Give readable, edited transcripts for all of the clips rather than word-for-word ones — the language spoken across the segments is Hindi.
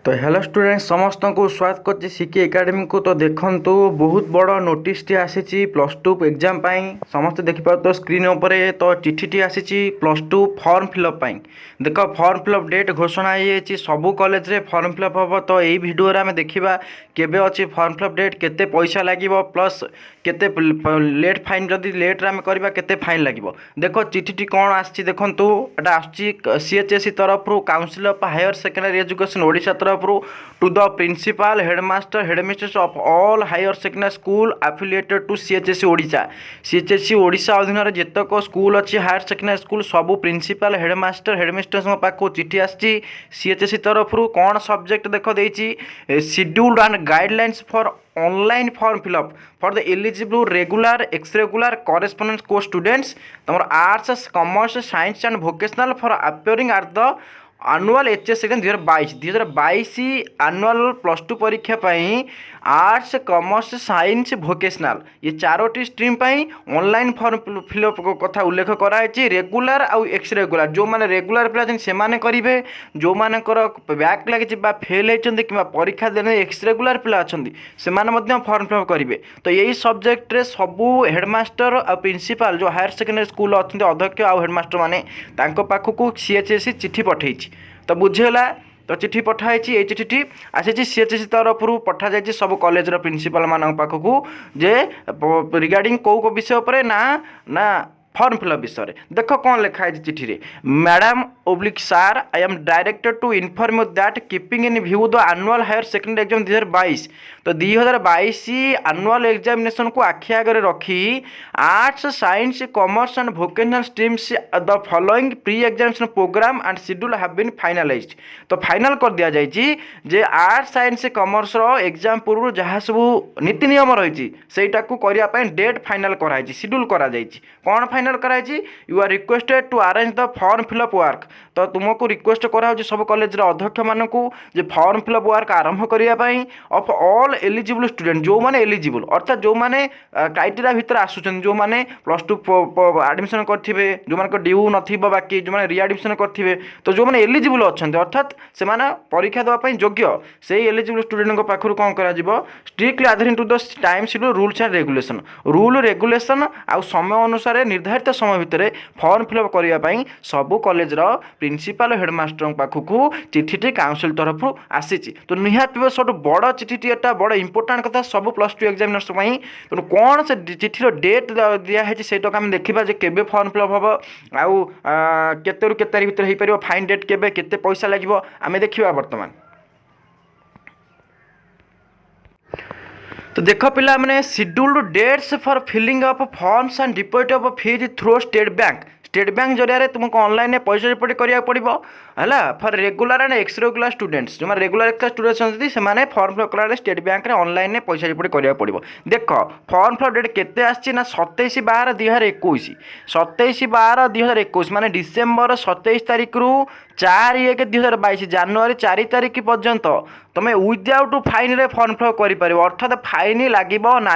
तो हेलो स्टूडेंट समस्त को स्वागत करछि सिकी एकेडमी को। तो देखंतु बहुत बड़ नोटिस टी आसीछि प्लस टू एग्जाम पाई समस्त देखि पार तो स्क्रीन ऊपर तो चिठी टी आसीछि प्लस टू फॉर्म फिलअप पाई। देख फॉर्म फिलअप डेट घोषणा होइछि सबु कॉलेज रे फॉर्म फिलअप हम। तो यही वीडियो रे हम देखिबा केबे अछि फॉर्म फिलअप डेट केते पैसा लागिवो प्लस केते लेट फाइन जदि लेट रे हम करबा केते फाइन लागिवो। देखो चिठी टी कोन आछि देखंतु एटा आछि सीएचएससी तरफ रु council of higher secondary education Odisha तरफ to the principal headmaster headmistress of all higher secondary school affiliated to CHSC Odisha. CHSC Odisha अधीन जेतक स्कूल अच्छी हायर सेकेंडरी स्कूल सबू प्रिंसिपल हेडमास्टर हेडमिस्ट्रेस पाक चिठी आसी CHSC तरफ कौन सब्जेक्ट देख देती scheduled and guidelines for online form fill up for the eligible regular ex regular correspondence course students तुम arts commerce science and vocational for appearing at the annual HS section 2022 annual plus two परीक्षा पाई आर्ट्स कॉमर्स साइंस वोकेशनल ये चारोटी स्ट्रीम पाई ऑनलाइन फॉर्म फिलअप कथा उल्लेख कराई। रेगुलर आउ एक्स रेगुलर जो माने रेगुलर पिला से करेंगे जो मानकर बैक लगी फेल होती कि परीक्षा देने एक्स रेगुलर पिला अच्छा से फॉर्म फिलअप करेंगे। तो यही सब्जेक्ट रे सबू हेडमास्टर आ प्रिंसिपल जो हायर सेकेंडरी स्कूल अच्छा अध्यक्ष आउ हेडमास्टर मैंने पाखक सीएचएससी चिठी पठे तो बुझेगा। तो चिठी पठाई ये चिठी आसी सीएचएससी तरफ पठा जाए सब कॉलेज प्रिंसिपल मान पाखक जे रिगार्डिंग कौ विषय पर ना फॉर्म फिलअप विषय देख कौन लिखाई चिठी रे madam oblique sir I am directed to inform that keeping in view the annual higher secondary exam 2022। तो 2022 आनुअल एग्जामिनेशन को आखि आगे रखी arts science commerce and vocational streams the following pre examination programme and schedule have been finalised. तो फाइनल कर दिया जाइए जे आर्ट्स साइंस कॉमर्स एग्जाम पूर्व जहाँ सब नीति नियम रही से डेट फाइनल कराई शेड्यूल करा कौन फाइनल कराई you are requested to arrange the form fill up work. तो तुमको रिक्वेस्ट करा सब कॉलेज अध्यक्ष मानक जे फॉर्म फिलअप वर्क आरंभ करने ऑफ ऑल एलिजिबल स्टूडेंट जो माने एलिजिबल अर्थात जो माने क्राइटेरिया भितर आसुचन जो माने प्लस टू एडमिशन करथिबे जो मानक ड्यू नथिबो बाकी जो माने रीएडमिशन करथिबे तो जो माने एलिजिबल अछंते अर्थात से माने परीक्षा देवा पई योग्य से एलिजिबल स्टूडेंट पाखरु कोन करा जिवो strictly adhering to the time schedule rules and regulation rule regulation आ समय अनुसार निर्धारित समय भितर फॉर्म फिलअप करने सबू कॉलेज प्रिंसिपल हेडमास्टर पाखक चिठी काउंसिल तरफ आसी। तो निहाती सब बड़ चिठी एटा बड़ इंपोर्टाट कथा सब प्लस टू एग्जामिनर्स तेणु कौन से चिठीर डेट दिखाई से आम देखा केबे फॉर्म फिलअप हम आउ केते केते तारीख भितर हो पार फाइन डेट केबे केते पैसा लगे आम देखा बर्तमान। तो देख पिला मैंने scheduled dates for filling up forms and deposit of fees through state bank जरिया तुमको ऑनलाइन पैसा डिपॉजिट करा पड़ो है for regular and ex regular students जो रेगुलर एक्स स्टूडेंट्स अच्छे से फॉर्म फिलअप करा स्टेट बैंक ऑनलाइन पैसा डिपॉजिट करा पड़ो। देख फॉर्म फिलअप डेट केते आछि ना 27/12/2021 27/12/2021 माने डिसेम्बर 27 तारीख रु 4/1/2022 जनवरी 4 तारीख पर्यंत तुम विदाउट फाइन रे फॉर्म फिलअप कर अर्थात फाइन लगे ना।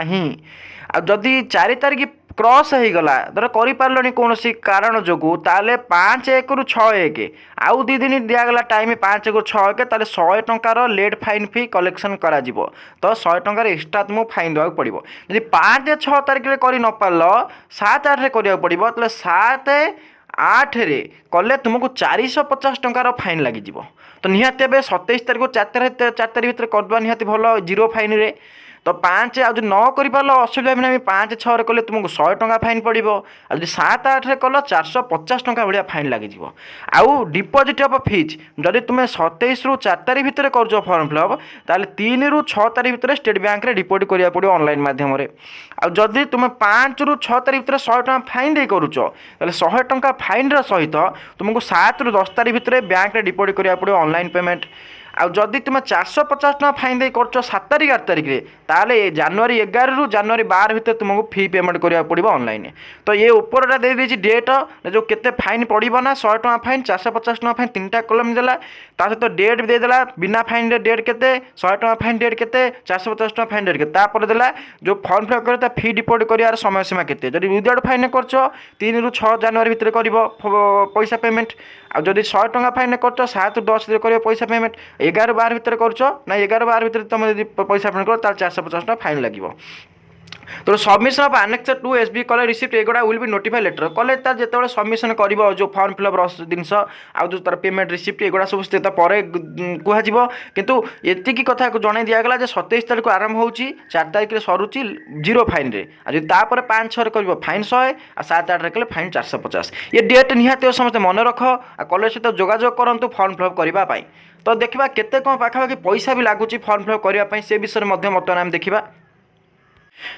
जदि 4 तारीख क्रॉस हो गला धर कर कौन कारण जो ताले 5/1/6/1 आउ 2 दिन दिगला टाइम 5/1/6/1 ताले 100 टंकार लेट फाइन फी कलेक्शन करा जिवो तो 100 टंकार एक्स्ट्रा तुमको फाइन देवा पड़ो। जदि 5/6 तारीख में कर न पार 7/8 करा पड़ो ताले 7/8 रे कले तुमको 450 टंकार फाइन लगी। तो निहाती 27 तारीख 4 तारीख भर करदे निहाती भल जीरो फाइन रे। तो 5 आज न कर असुविधा भी ना 5/6 कले तुमको 100 टंका फाइन पड़ो आज 7/8 कल 450 टंका भाया फाइन लगे। आउ डिपोजिट ऑफ फीज जदि तुम 27 रु 4 तारीख भितर कर फॉर्म फिलअप ताले 3 रु 6 तारीख भितर स्टेट बैंक रे डिपोजिट करा पड़ो ऑनलाइन माध्यम जदि तुम 5 रु 6 तारीख भितर 100 टंका फाइन दे करूच ताले 100 टंका फाइन सहित तुमको 7 रु 10 तारीख भितर बैंक रे डिपोजिट करा पड़ो ऑनलाइन पेमेंट। आदि तुम 450 टका फाइन दे कर 7 तारीख 8 तारीख रे ताले जनवरी 11 रु जनवरी 12 भितर तुमको फी पेमेंट करा पड़ो ऑनलाइन। तो ये ऊपर दे दी डेट जो केते फाइन पड़ो ना 100 टका फाइन 450 टका फाइन 3टा कॉलम देला सहित डेट भी देदेला बिना फाइन डेट केते 100 टका फाइन डेट केते 450 टका फाइन डेट केते तापर देला जो फॉर्म फिलअप करे फी डिपोजिट करार समय सीमा केते जदि विदाउट फाइन कर 3 रु 6 जनवरी भितर कर पैसा पेमेंट आ जदि 100 टका फाइन कर 7 रु 10 कर पैसा पेमेंट 11-12 भितर करुଛ ना 11-12 भितर तुम यदि पैसा पेमेंट कर 450 टका फाइन लगे। तो submission of annexure two SB college receipt एगुड़ा will be notify letter college तार जो सबमिशन कर जो फॉर्म फिलअप जिनस आउ जो तार पेमेंट रिसिप्ट एगुड़ा सब स्थित पर कहु किंतु एति कथा जन दिगला 27 तारीख आरंभ हो 4 तारीख सरुची 0 फाइन रे आपर 5-6 कर फाइन 100 आ 7-8 कले फाइन 450। ये डेट निहाती समस्त मन रख कॉलेज सहित जोगाजोग करूँ फॉर्म फिलअप करने। तो देखा केते कौन पाखापाखि पैसा भी लगुच फॉर्म फिलअप करने से विषय में बर्तमान आम देखा।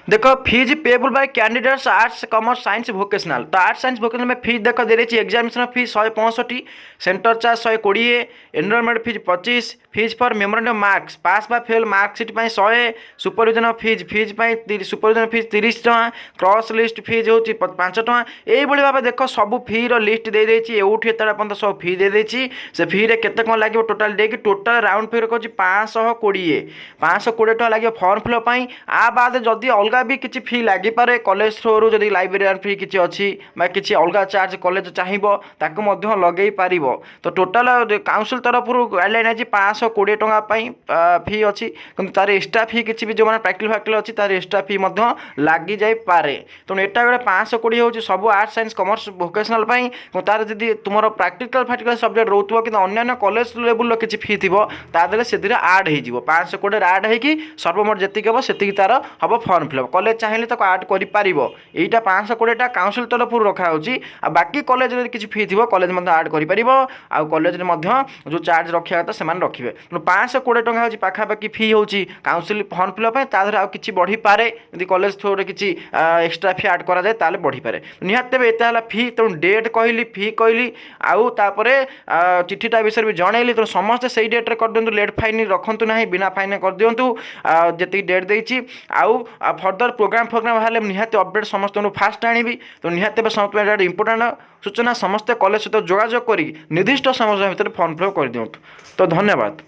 देखो fees payable by candidates arts commerce science vocational. तो आर्ट्स साइंस वोकेशनल में फीज देख दे रही examination fees 165, centre charge 120, enrolment fees 25, fees for memorandum marks pass बा fail marksheet 100, supervision fees supervision fees 30 टका, क्रॉस लिस्ट फीज हो 5 टका। यही भाव देख सब फी लिस्ट दे देती एवं एत सब फी दे देती से फी रे केते कौन लगे टोटाल दे टोटाल राउंड फिगर कहूँ 520 टका लगे फॉर्म फिलअप आ बाद जदि अलग भी किसी फी लगिपे कॉलेज थ्रो जब लाइब्रेरियन फी किसी अच्छी किसी अलग चार्ज कॉलेज चाहिए लगे पार। तो टोटाल काउंसिल तरफ गाइडलाइन है 520 टका फी अच्छी कि तार एक्सट्रा फी किसी भी जो प्रैक्टिकल फैक्टिकल अच्छी तार एक्सट्रा फी लगी जापे। तेणु यहाँ गोटे 520 हूँ सब आर्ट्स साइंस कॉमर्स वोकेशनल तार जब तुम प्रैक्टिकल फैक्टिकल सब्जेक्ट रोक कि अन्य कॉलेज लेवल किसी फी थी तादेले से आड हो 520 आड हो सर्वमोट जी हम से तार हम फॉर्म फिलअप कॉलेज चाहिए तो आड कर यहाँ 520 काउंसिल तरफ रखा आ बाकी कॉलेज किसी फी थी कॉलेज आड कर कॉलेज जो चार्ज रखा था से रखिए। तेणु 520 टका हूँ पाखापाखि फी हूँ काउंसिल फॉर्म फिलअप तादेह आउ कि बढ़ी पारे यदि कॉलेज थ्रो किसी एक्सट्रा फी आड कराए ताले बढ़ी पारे निहाती तेज एत फी। तेणु डेट कहली फी कहली आउे चिठीटा विषय भी जनइली तेणु समस्ते से डेट्रे कर दिंतु लेट फाइन रखु ना बिना फाइन कर दिंतु जी डेट देती आउ फर्दर प्रोग्राम बाहर निहाती अपडेट समस्त फास्ट आनी। तो निहाती समस्त इंपोर्टाट सूचना समस्ते कॉलेज सहित जोगाजोग कर निर्दिष्ट समय भितर फॉर्म फिलअप कर दिंतु। तो धन्यवाद।